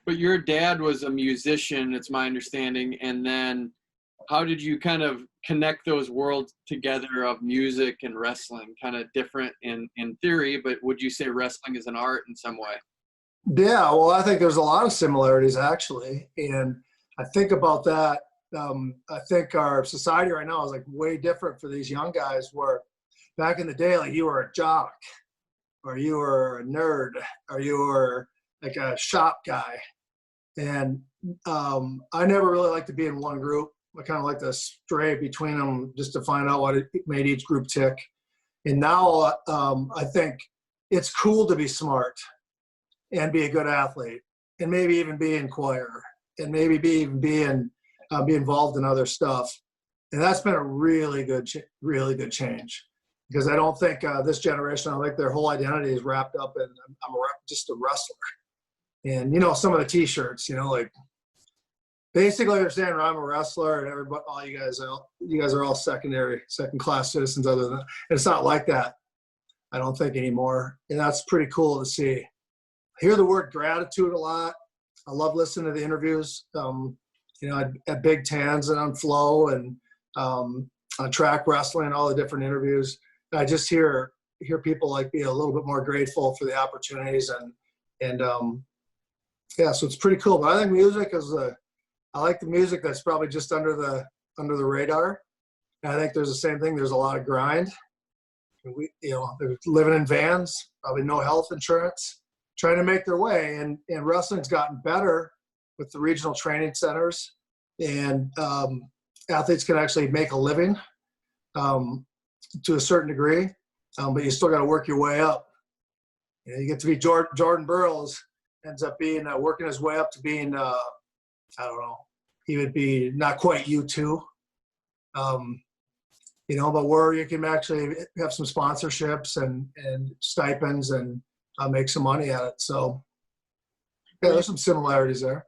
But your dad was a musician, it's my understanding. And then how did you kind of connect those worlds together of music and wrestling? Kind of different in theory, but would you say wrestling is an art in some way? Yeah, well, I think there's a lot of similarities actually. And I think about that. I think our society right now is like way different for these young guys, where back in the day, like you were a jock or you were a nerd or you were like a shop guy. And I never really liked to be in one group. I kind of like to stray between them just to find out what made each group tick. And now I think it's cool to be smart and be a good athlete, and maybe even be in choir, and maybe be involved in other stuff. And that's been a really good change, because I don't think this generation, I think their whole identity is wrapped up in just a wrestler. And some of the T-shirts, like basically they're saying I'm a wrestler, and everybody, all you guys are all second-class citizens. Other than, and it's not like that, I don't think anymore. And that's pretty cool to see. I hear the word gratitude a lot. I love listening to the interviews, at Big Tans and on Flow and on Trackwrestling and all the different interviews. And I just hear people like be a little bit more grateful for the opportunities and yeah, so it's pretty cool. But I think music I like the music that's probably just under the radar. And I think there's the same thing. There's a lot of grind. They're living in vans, probably no health insurance, trying to make their way. And wrestling's gotten better with the regional training centers, and athletes can actually make a living to a certain degree, but you still got to work your way up. You get to be Jordan Burroughs ends up being working his way up to being I don't know, he would be not quite U2, but where you can actually have some sponsorships and stipends and make some money at it. So yeah, there's some similarities there.